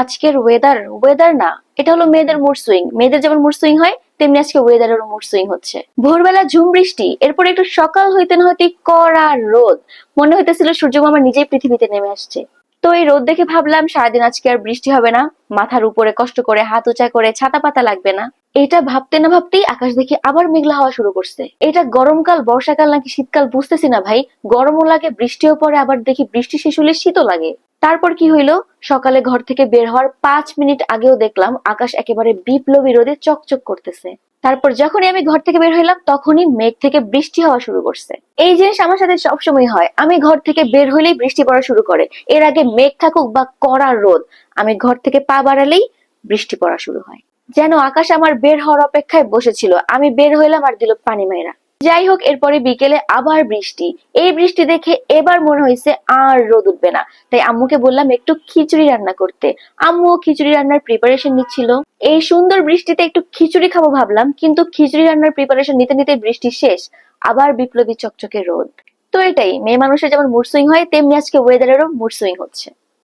আজকের ওয়েদার না, এটা হলো মেয়েদের মুড সুইং। মেয়েদের যেমন মুড সুইং হয় তেমনি আজকে ওয়েদারেরও মুড সুইং হচ্ছে। ভোরবেলা ঝুম বৃষ্টি, এরপর একটু সকাল হইতে না হইতে কড়া রোদ। মনে হইতেছিল সূর্য মামা নিজেই পৃথিবীতে নেমে আসছে। তো এই রোদ দেখে ভাবলাম সারাদিন আজকে আর বৃষ্টি হবে না, মাথার উপরে কষ্ট করে হাত উঁচা করে ছাতা পাতা লাগবে না। এটা ভাবতে না ভাবতেই আকাশ দেখে আবার মেঘলা হওয়া শুরু করছে। এটা গরমকাল, বর্ষাকাল নাকি শীতকাল বুঝতেছি না ভাই। গরমও লাগে, বৃষ্টিও পড়ে, আবার দেখি বৃষ্টি শেষ হলে শীতও লাগে। তারপর কি হইলো, সকালে ঘর থেকে বের হওয়ার 5 মিনিট আগেও দেখলাম আকাশ একেবারে বিপ্লবী রোদে চকচক করতেছে। তারপর যখনই আমি ঘর থেকে বের হইলাম তখনই মেঘ থেকে বৃষ্টি হওয়া শুরু করছে। এই জিনিস আমার সাথে সবসময় হয়, আমি ঘর থেকে বের হইলেই বৃষ্টি পড়া শুরু করে। এর আগে মেঘ থাকুক বা কড়া রোদ, আমি ঘর থেকে পা বাড়ালেই বৃষ্টি পড়া শুরু হয়। যেন আকাশ আমার বের হওয়ার অপেক্ষায় বসেছিল, আমি বের হইলাম আর দিল পানি মাইরা। যাই হোক, এরপরে বিকেলে আবার বৃষ্টি। এই বৃষ্টি দেখে এবার মনে হয়েছে আর রোদ উঠবে না, তাই আম্মুকে বললাম একটু খিচুড়ি রান্না করতে। আম্মুও খিচুড়ি রান্নার প্রিপারেশন নিচ্ছিল। এই সুন্দর বৃষ্টিতে একটু খিচুড়ি খাবো ভাবলাম, কিন্তু খিচুড়ি রান্নার প্রিপারেশন নিতে নিতে বৃষ্টি শেষ, আবার বিপ্লবী চকচকে রোদ। তো এটাই, মেয়ে মানুষের যেমন মুড সুইং হয় তেমনি আজকে ওয়েদারেরও মুড সুইং হচ্ছে।